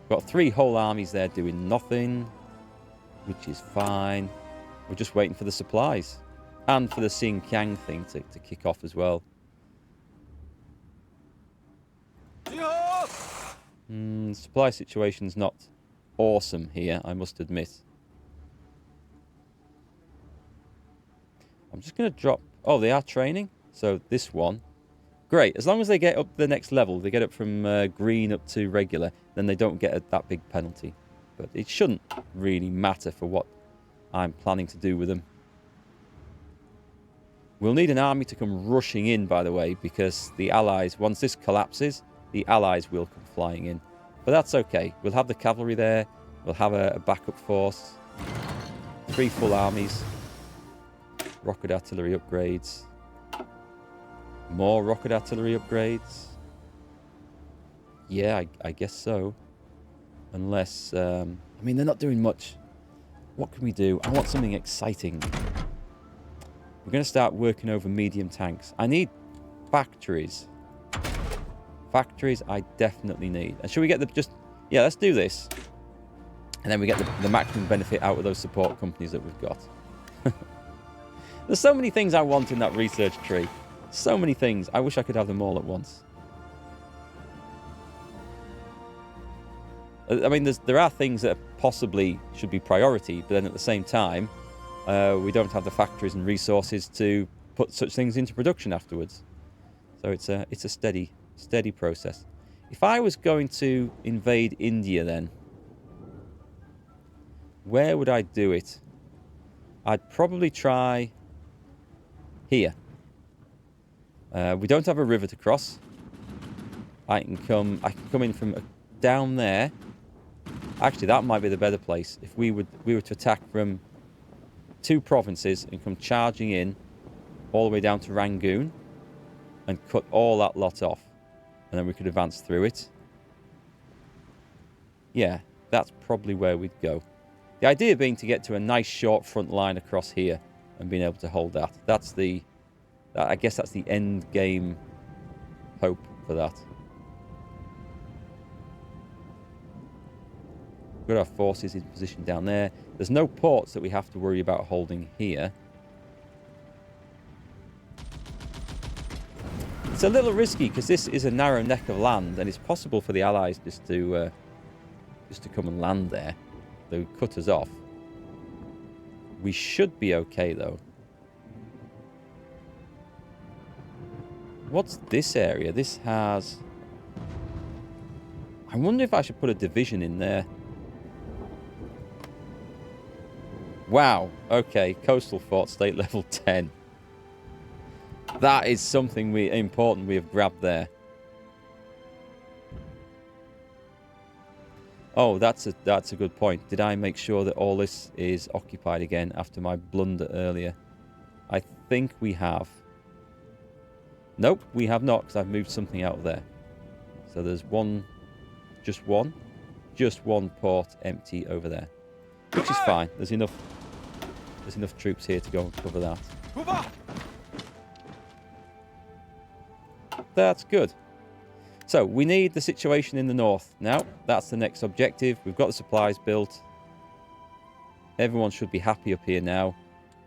Got 3 whole armies there doing nothing, which is fine. We're just waiting for the supplies. And for the Xinjiang thing to kick off as well. Supply situation's not awesome here, I must admit. I'm just going to drop... Oh, they are training? So this one... Great. As long as they get up to the next level, they get up from green up to regular, then they don't get that big penalty. But it shouldn't really matter for what I'm planning to do with them. We'll need an army to come rushing in, by the way, because the Allies, once this collapses, the Allies will come flying in. But that's okay. We'll have the cavalry there. We'll have a backup force. 3 full armies. Rocket artillery upgrades. More rocket artillery upgrades. Yeah, I guess so. Unless, I mean, they're not doing much. What can we do? I want something exciting. We're going to start working over medium tanks. I need factories. Factories I definitely need. And should we get the just... Yeah, let's do this. And then we get the maximum benefit out of those support companies that we've got. There's so many things I want in that research tree. So many things. I wish I could have them all at once. I mean, there are things that possibly should be priority, but then at the same time, we don't have the factories and resources to put such things into production afterwards. So it's a steady process. If I was going to invade India then, where would I do it? I'd probably try here. We don't have a river to cross. I can come in from down there. Actually, that might be the better place. If we were to attack from 2 provinces and come charging in all the way down to Rangoon and cut all that lot off, and then we could advance through it. Yeah, that's probably where we'd go. The idea being to get to a nice short front line across here and being able to hold that. I guess that's the end game hope for that. We've got our forces in position down there. There's no ports that we have to worry about holding here. It's a little risky because this is a narrow neck of land, and it's possible for the Allies just to come and land there. They would cut us off. We should be okay though. What's this area? This has... I wonder if I should put a division in there. Wow. Okay. Coastal fort state level 10. That is something important we have grabbed there. Oh, that's a good point. Did I make sure that all this is occupied again after my blunder earlier? I think we have. Nope, we have not, because I've moved something out of there. So there's just one port empty over there, which is fine. There's enough troops here to go and cover that. That's good. So we need the situation in the north now. That's the next objective. We've got the supplies built. Everyone should be happy up here now.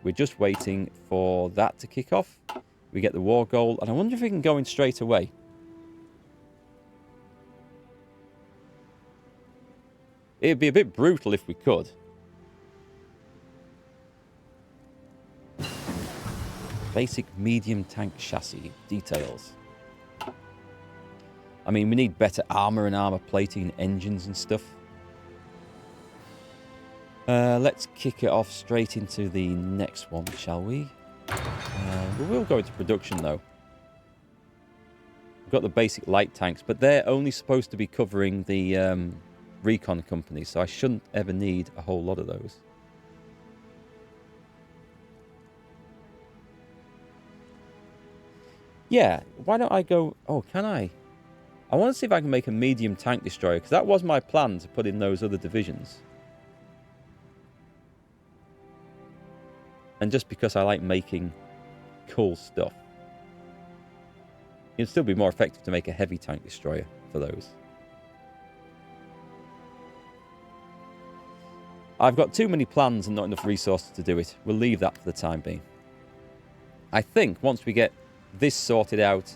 We're just waiting for that to kick off. We get the war goal, and I wonder if we can go in straight away. It'd be a bit brutal if we could. Basic medium tank chassis details. I mean, we need better armor and armor plating and engines and stuff. Let's kick it off straight into the next one, shall we? We will go into production, though. We've got the basic light tanks, but they're only supposed to be covering the recon companies, so I shouldn't ever need a whole lot of those. Yeah, why don't I go... Oh, can I? I want to see if I can make a medium tank destroyer, because that was my plan to put in those other divisions. And just because I like making cool stuff. It'd still be more effective to make a heavy tank destroyer for those. I've got too many plans and not enough resources to do it. We'll leave that for the time being. I think once we get this sorted out,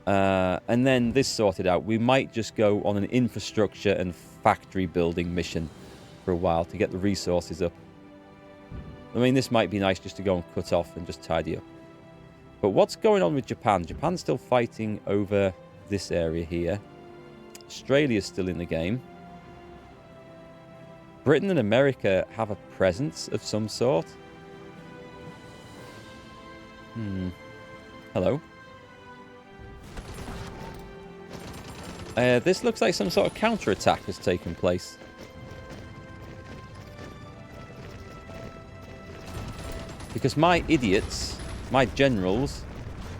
and then this sorted out, we might just go on an infrastructure and factory building mission for a while to get the resources up. I mean, this might be nice just to go and cut off and just tidy up. But what's going on with Japan? Japan's still fighting over this area here. Australia's still in the game. Britain and America have a presence of some sort. Hello. This looks like some sort of counterattack has taken place. Because my idiots, my generals,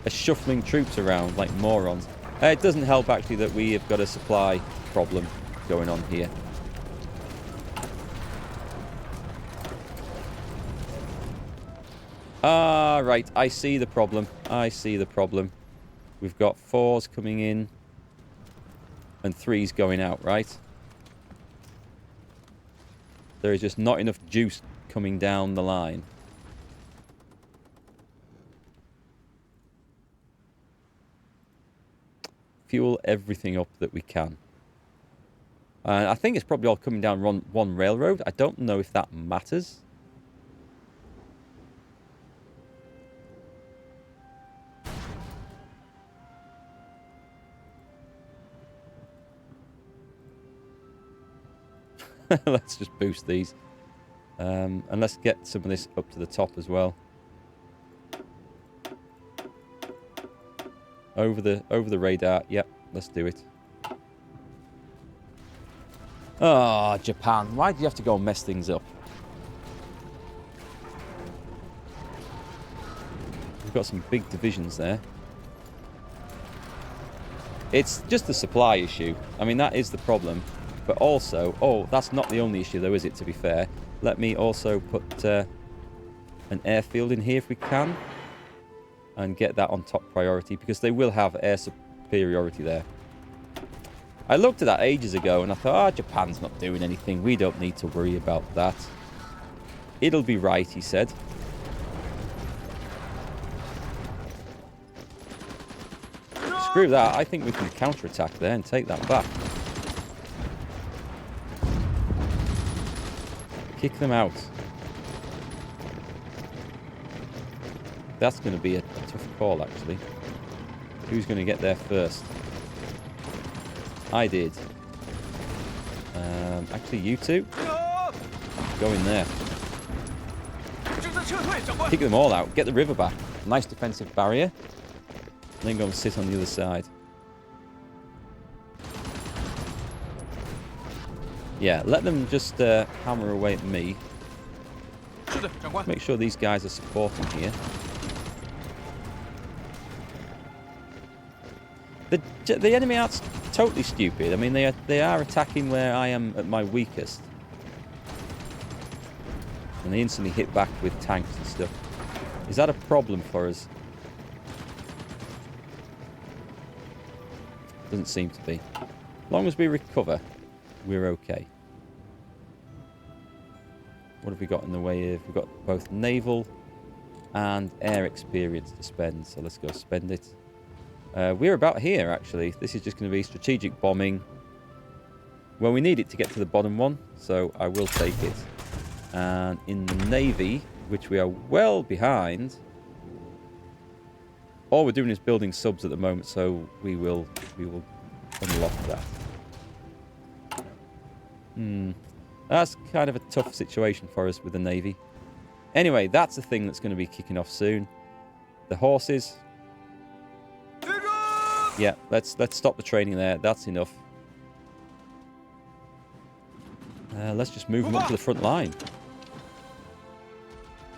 are shuffling troops around like morons. It doesn't help, actually, that we have got a supply problem going on here. Ah, right. I see the problem. I see the problem. We've got 4s coming in and 3s going out, right? There is just not enough juice coming down the line. Fuel everything up that we can. I think it's probably all coming down one railroad. I don't know if that matters. Let's just boost these. And let's get some of this up to the top as well. Over the radar. Yep, let's do it. Ah, Japan. Why do you have to go and mess things up? We've got some big divisions there. It's just the supply issue. I mean, that is the problem. But also... Oh, that's not the only issue, though, is it, to be fair? Let me also put an airfield in here if we can. And get that on top priority, because they will have air superiority there. I looked at that ages ago, and I thought, Japan's not doing anything. We don't need to worry about that. It'll be right, he said. Screw that. I think we can counterattack there and take that back. Kick them out. That's going to be a tough call, actually. Who's going to get there first? I did. Actually, you two. Go in there. Kick them all out. Get the river back. Nice defensive barrier. And then go and sit on the other side. Yeah, let them just hammer away at me. Make sure these guys are supporting here. The enemy aren't totally stupid. I mean, they are attacking where I am at my weakest. And they instantly hit back with tanks and stuff. Is that a problem for us? Doesn't seem to be. As long as we recover, we're okay. What have we got in the way here? We've got both naval and air experience to spend. So let's go spend it. We're about here, actually. This is just going to be strategic bombing. Well, we need it to get to the bottom one, so I will take it. And in the Navy, which we are well behind, all we're doing is building subs at the moment, so we will unlock that. That's kind of a tough situation for us with the Navy. Anyway, that's the thing that's going to be kicking off soon. The horses. Yeah, let's stop the training there. That's enough. Let's just move them up to the front line.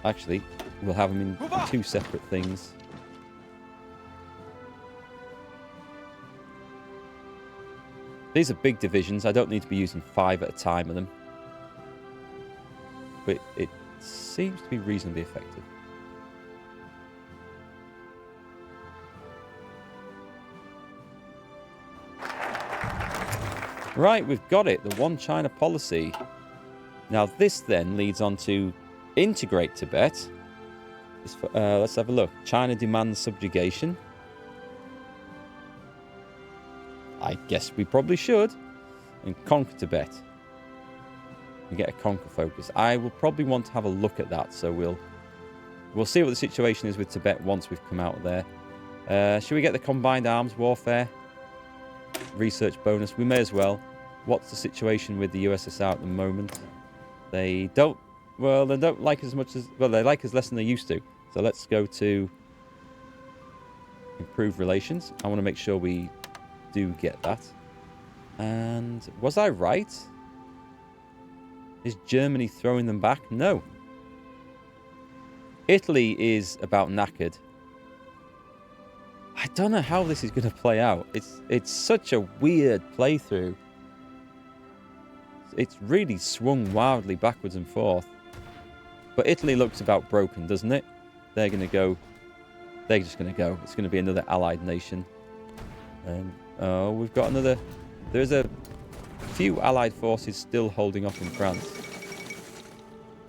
Actually, we'll have them in 2 separate things. These are big divisions. I don't need to be using 5 at a time of them. But it seems to be reasonably effective. Right, we've got it. The one China policy. Now, this then leads on to integrate Tibet. Let's have a look. China demands subjugation. I guess we probably should. And conquer Tibet. And get a conquer focus. I will probably want to have a look at that, so we'll see what the situation is with Tibet once we've come out of there. Should we get the combined arms warfare research bonus? We may as well. What's the situation with the USSR at the moment? They don't like as much as, well, they like us less than they used to. So let's go to improve relations. I want to make sure we do get that. And was I right? Is Germany throwing them back? No. Italy is about knackered. I don't know how this is going to play out. It's such a weird playthrough. It's really swung wildly backwards and forth. But Italy looks about broken, doesn't it? They're going to go. They're just going to go. It's going to be another allied nation. Oh, we've got another. There's a few allied forces still holding off in France.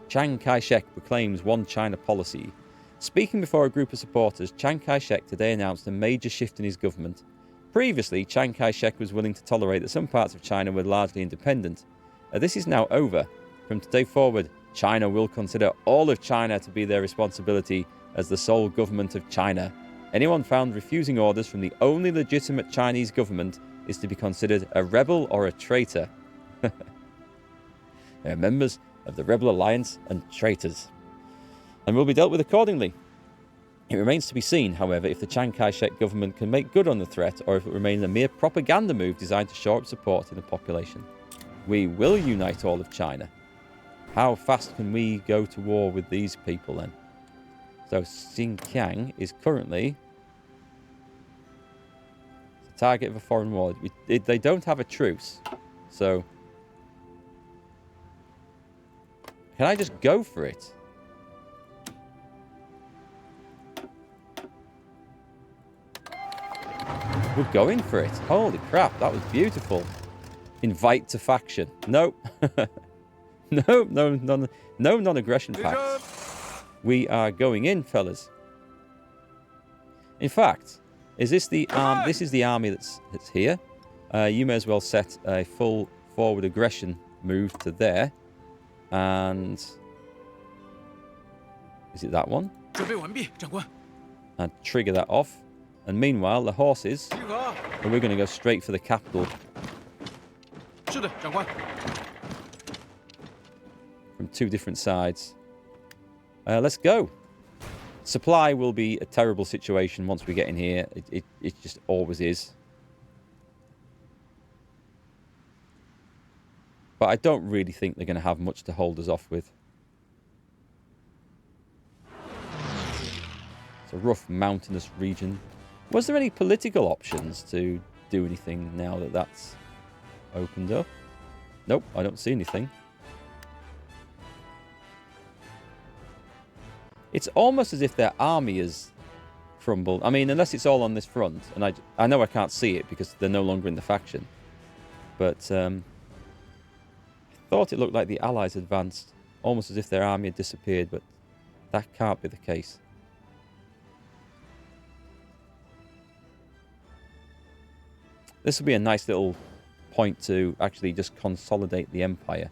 Chiang Kai-shek proclaims one China policy. Speaking before a group of supporters, Chiang Kai-shek today announced a major shift in his government. Previously, Chiang Kai-shek was willing to tolerate that some parts of China were largely independent. This is now over. From today forward, China will consider all of China to be their responsibility as the sole government of China. Anyone found refusing orders from the only legitimate Chinese government is to be considered a rebel or a traitor. They are members of the Rebel Alliance and traitors, and will be dealt with accordingly. It remains to be seen, however, if the Chiang Kai-shek government can make good on the threat, or if it remains a mere propaganda move designed to shore up support in the population. We will unite all of China. How fast can we go to war with these people then? So Xinjiang is currently the target of a foreign war. They don't have a truce. So can I just go for it? We're going for it. Holy crap, that was beautiful. Invite to faction. Nope. No non-aggression pacts. We are going in, fellas. In fact, is this the this is the army that's here. You may as well set a full forward aggression move to there. And is it that one? And trigger that off. And meanwhile, the horses, and we're going to go straight for the capital. From two different sides. Let's go. Supply will be a terrible situation once we get in here. It just always is. But I don't really think they're going to have much to hold us off with. It's a rough mountainous region. Was there any political options to do anything now that that's opened up? Nope, I don't see anything. It's almost as if their army has crumbled. I mean, unless it's all on this front. And I know I can't see it because they're no longer in the faction. But I thought it looked like the Allies advanced. Almost as if their army had disappeared. But that can't be the case. This will be a nice little point to actually just consolidate the empire.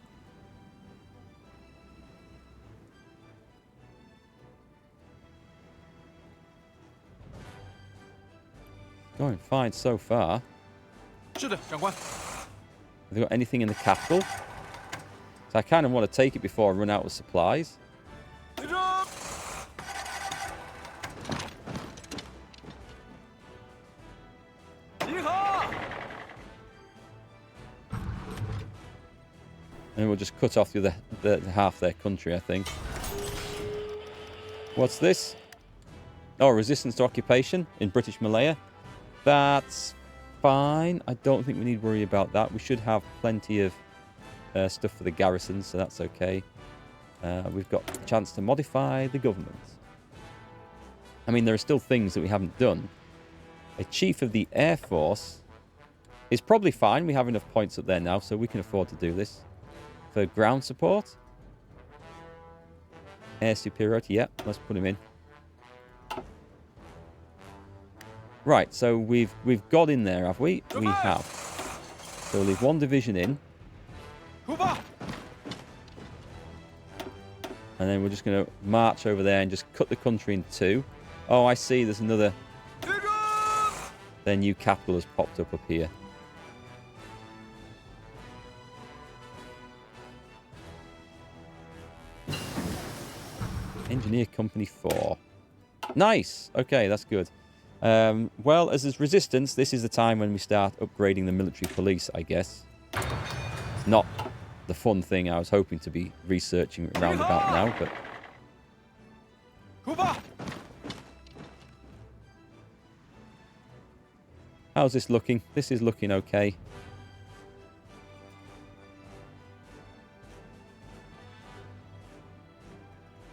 Going fine so far. Have they got anything in the capital? So I kind of want to take it before I run out of supplies. And we'll just cut off the half their country, I think. What's this? Oh, resistance to occupation in British Malaya. That's fine. I don't think we need to worry about that. We should have plenty of stuff for the garrisons, so that's okay. We've got a chance to modify the government. I mean, there are still things that we haven't done. A chief of the Air Force is probably fine. We have enough points up there now, so we can afford to do this. for ground support. Air superiority, yeah, let's put him in. Right, so we've got in there, have we? We have. So we'll leave one division in. And then we're just going to march over there and just cut the country in two. Oh, I see, there's another... Their new capital has popped up here. Engineer Company 4. Nice! Okay, that's good. Well, as there's resistance, this is the time when we start upgrading the military police, I guess. It's not the fun thing I was hoping to be researching around about now, but... How's this looking? This is looking okay.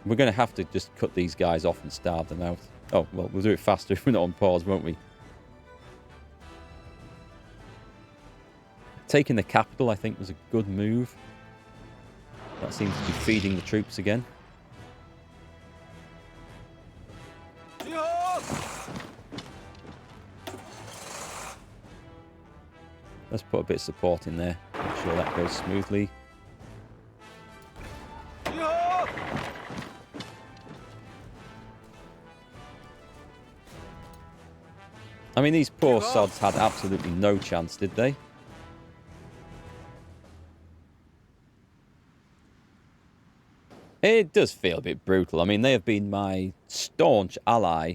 We're going to have to just cut these guys off and starve them out. Oh, well, we'll do it faster if we're not on pause, won't we? Taking the capital, I think, was a good move. That seems to be feeding the troops again. Let's put a bit of support in there. Make sure that goes smoothly. I mean, these poor sods had absolutely no chance, did they? It does feel a bit brutal. I mean, they have been my staunch ally,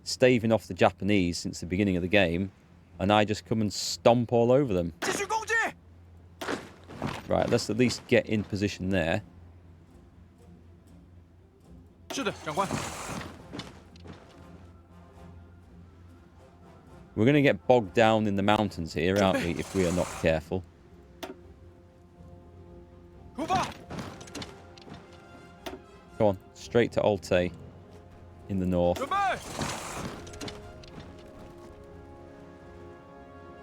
staving off the Japanese since the beginning of the game, and I just come and stomp all over them. Right, let's at least get in position there. We're going to get bogged down in the mountains here, aren't we, if we are not careful. Go on, straight to Alte in the north.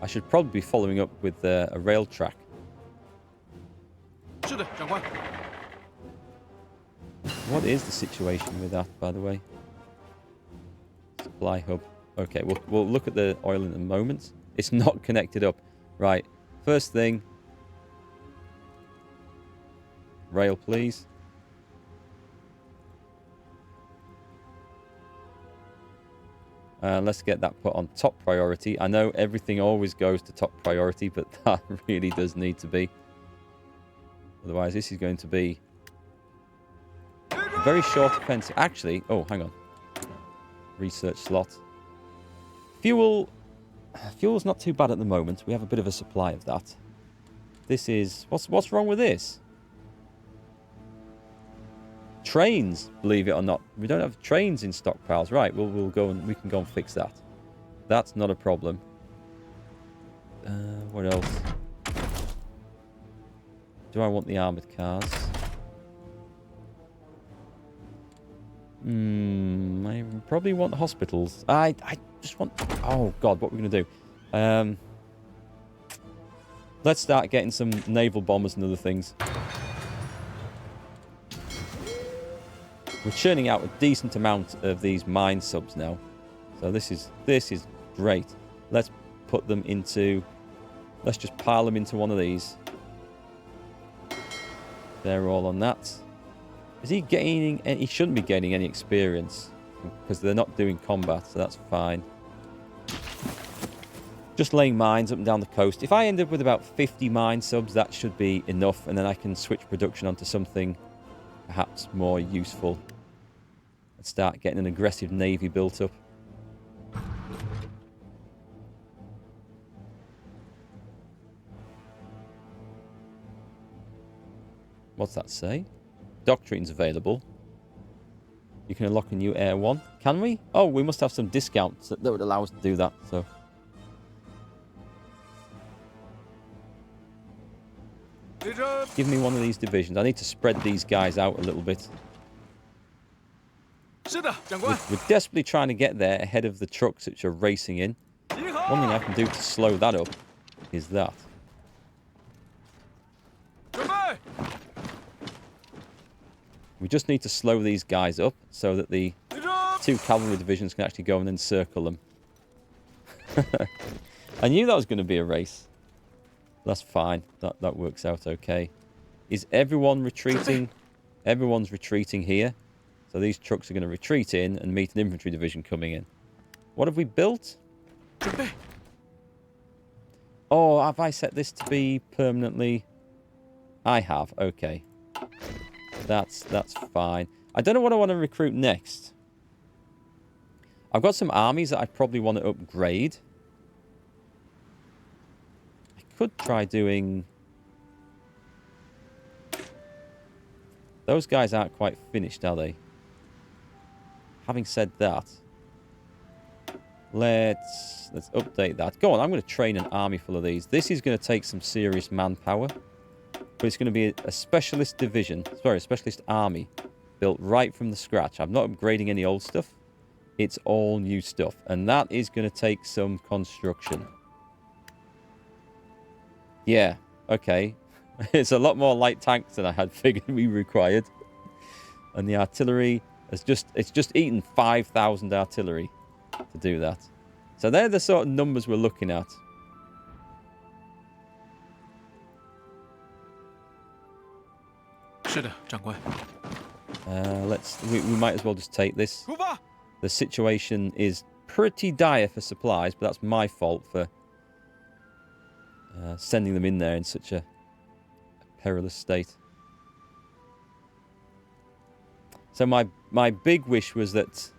I should probably be following up with a rail track. What is the situation with that, by the way? Supply hub. Okay, we'll look at the oil in a moment. It's not connected up. Right, first thing. Rail, please. Let's get that put on top priority. I know everything always goes to top priority, but that really does need to be. Otherwise, this is going to be a very short offensive. Actually, oh, hang on. Research slot. Fuel. Fuel's not too bad at the moment. We have a bit of a supply of that. This is... What's wrong with this? Trains, believe it or not. We don't have trains in stockpiles. Right, we'll go and we can go and fix that. That's not a problem. What else? Do I want the armoured cars? I probably want hospitals. I just want... Oh, God, what are we going to do? Let's start getting some naval bombers and other things. We're churning out a decent amount of these mine subs now. So this is great. Let's put them into... Let's just pile them into one of these. They're all on that. Is he gaining... He shouldn't be gaining any experience. Because they're not doing combat, so that's fine. Just laying mines up and down the coast. If I end up with about 50 mine subs, that should be enough. And then I can switch production onto something perhaps more useful. And start getting an aggressive navy built up. What's that say? Doctrines available. You can unlock a new Air 1. Can we? Oh, we must have some discounts that would allow us to do that. So, give me one of these divisions. I need to spread these guys out a little bit. We're desperately trying to get there ahead of the trucks which are racing in. One thing I can do to slow that up is that. We just need to slow these guys up so that the 2 cavalry divisions can actually go and encircle them. I knew that was going to be a race. That's fine. That works out okay. Is everyone retreating? Everyone's retreating here. So these trucks are going to retreat in and meet an infantry division coming in. What have we built? Oh, have I set this to be permanently? I have. Okay. That's fine. I don't know what I want to recruit next. I've got some armies that I probably want to upgrade. I could try doing... Those guys aren't quite finished, are they? Having said that, let's update that. Go on, I'm going to train an army full of these. This is going to take some serious manpower, but it's going to be a specialist division, sorry, a specialist army built right from the scratch. I'm not upgrading any old stuff. It's all new stuff, and that is going to take some construction. Yeah, okay. It's a lot more light tanks than I had figured we required. And the artillery has it's just eaten 5,000 artillery to do that. So they're the sort of numbers we're looking at. We might as well just take this. The situation is pretty dire for supplies, but that's my fault for sending them in there in such a perilous state. So my big wish was that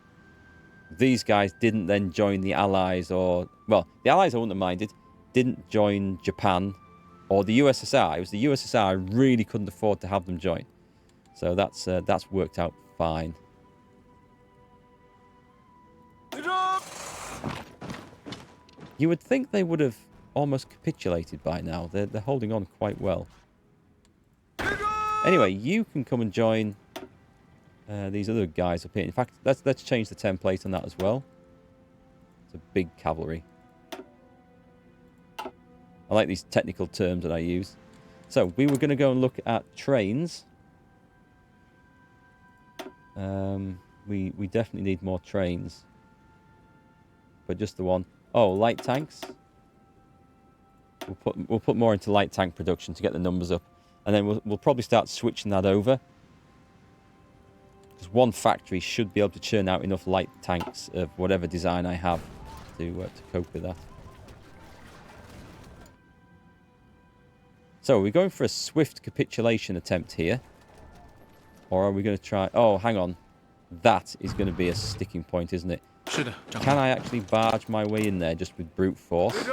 these guys didn't then join the Allies, or... Well, the Allies I wouldn't have minded. Didn't join Japan or the USSR. It was the USSR I really couldn't afford to have them join. So that's worked out fine. You would think they would have almost capitulated by now. They're holding on quite well. Anyway, you can come and join these other guys up here. In fact, let's change the template on that as well. It's a big cavalry. I like these technical terms that I use. So, we were going to go and look at trains. We definitely need more trains. But just the one. Oh, light tanks. We'll put more into light tank production to get the numbers up. And then we'll probably start switching that over. Because one factory should be able to churn out enough light tanks of whatever design I have to cope with that. So, are we going for a swift capitulation attempt here? Or are we going to try... Oh, hang on. That is going to be a sticking point, isn't it? Can I actually barge my way in there just with brute force?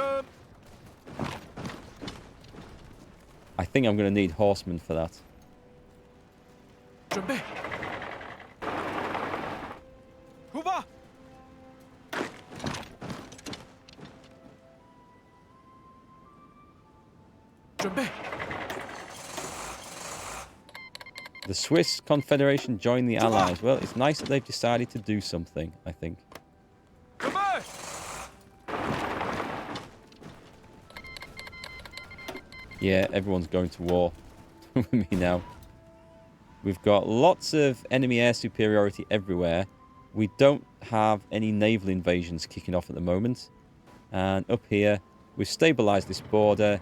I think I'm going to need horsemen for that. The Swiss Confederation joined the Allies. Well, it's nice that they've decided to do something, I think. Yeah, everyone's going to war with me now. We've got lots of enemy air superiority everywhere. We don't have any naval invasions kicking off at the moment. And up here, we've stabilised this border.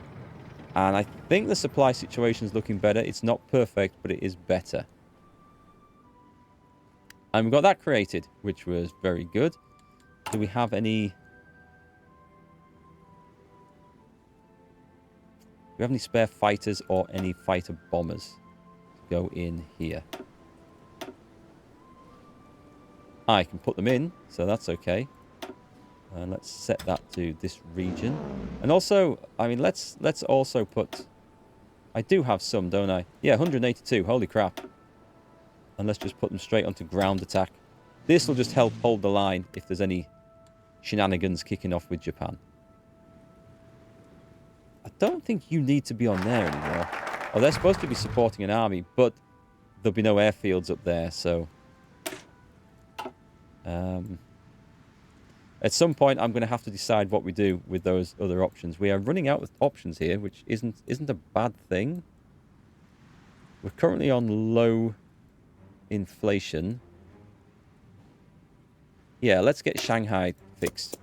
And I think the supply situation is looking better. It's not perfect, but it is better. And we got that created, which was very good. Do we have any... Do we have any spare fighters or any fighter bombers? Go in here. I can put them in, so that's okay. And let's set that to this region. And also, I mean, let's also put... I do have some, don't I? Yeah, 182. Holy crap. And let's just put them straight onto ground attack. This will just help hold the line if there's any shenanigans kicking off with Japan. I don't think you need to be on there anymore. Oh, they're supposed to be supporting an army, but there'll be no airfields up there, so... At some point, I'm going to have to decide what we do with those other options. We are running out of options here, which isn't a bad thing. We're currently on low inflation. Yeah, let's get Shanghai fixed.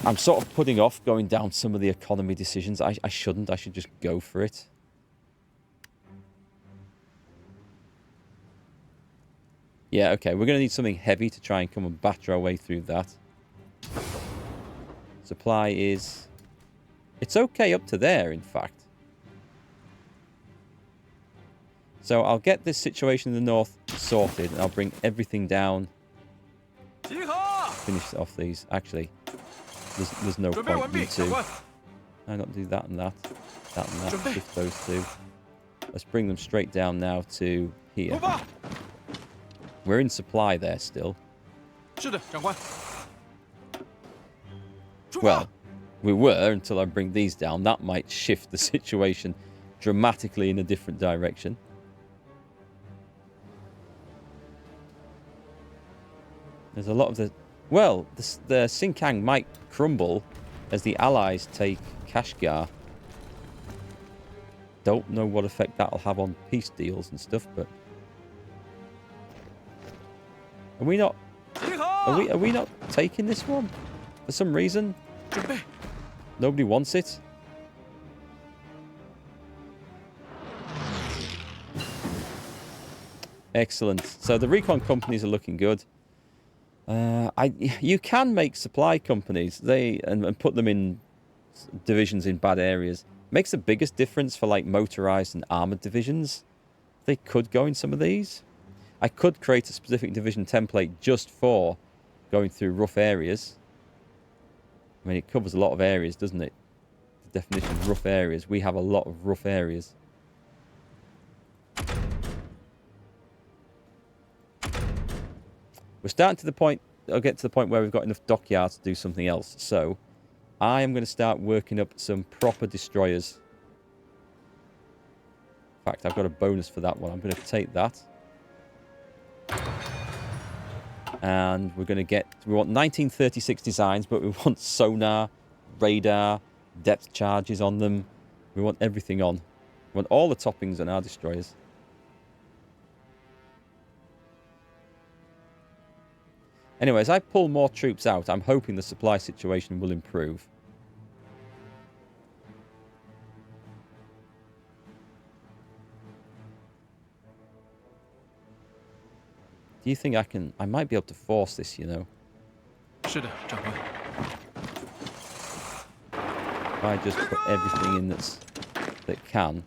I'm sort of putting off going down some of the economy decisions. I shouldn't. I should just go for it. Yeah, okay. We're going to need something heavy to try and come and batter our way through that. Supply is... It's okay up to there, in fact. So I'll get this situation in the north sorted, and I'll bring everything down. Finish off these. Actually, there's no point in two. Why not do that and that? That and that. Shift those two. Let's bring them straight down now to here. We're in supply there still. Well, we were until I bring these down. That might shift the situation dramatically in a different direction. There's a lot of the... Well, the Xinjiang might crumble as the Allies take Kashgar. Don't know what effect that'll have on peace deals and stuff, but... Are we not... Are we not taking this one? For some reason? Nobody wants it? Excellent. So the recon companies are looking good. You can make supply companies and put them in divisions in bad areas. Makes the biggest difference for like motorized and armored divisions. They could go in some of these. I could create a specific division template just for going through rough areas. I mean, it covers a lot of areas, doesn't it? The definition of rough areas. We have a lot of rough areas. We're starting to the point, I'll get to the point where we've got enough dockyards to do something else. So, I am going to start working up some proper destroyers. In fact, I've got a bonus for that one. I'm going to take that. And we're going to get... We want 1936 designs, but we want sonar, radar, depth charges on them. We want everything on. We want all the toppings on our destroyers. Anyway, as I pull more troops out, I'm hoping the supply situation will improve. Do you think I can... I might be able to force this, you know. If I just put everything in that can.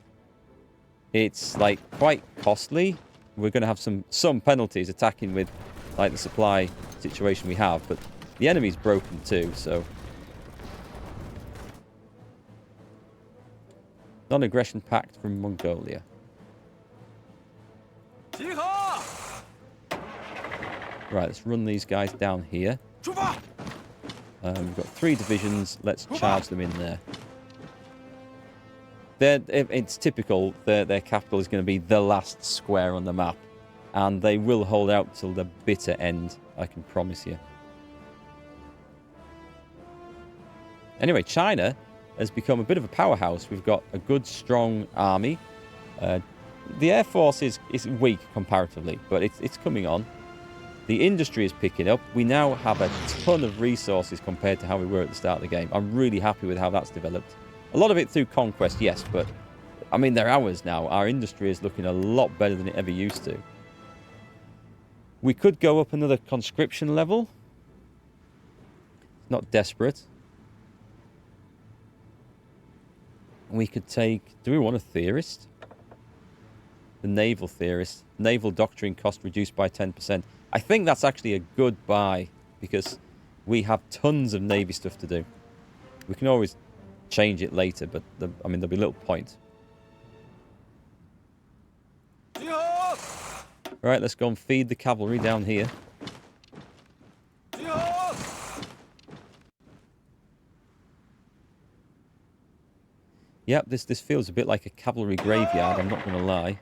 It's, like, quite costly. We're going to have some penalties attacking with, like, the supply situation we have, but the enemy's broken too, so... Non-aggression pact from Mongolia. Right, let's run these guys down here. We've got 3 divisions. Let's charge them in there. It's typical. Their capital is going to be the last square on the map. And they will hold out till the bitter end, I can promise you. Anyway, China has become a bit of a powerhouse. We've got a good, strong army. The Air Force is weak comparatively, but it's coming on. The industry is picking up. We now have a ton of resources compared to how we were at the start of the game. I'm really happy with how that's developed. A lot of it through conquest, yes, but I mean, they're ours now. Our industry is looking a lot better than it ever used to. We could go up another conscription level. Not desperate. We could take... Do we want a theorist? The naval theorist. Naval doctrine cost reduced by 10%. I think that's actually a good buy, because we have tons of Navy stuff to do. We can always change it later, but I mean, there'll be little point. Right, let's go and feed the cavalry down here. Yep, this feels a bit like a cavalry graveyard, I'm not going to lie.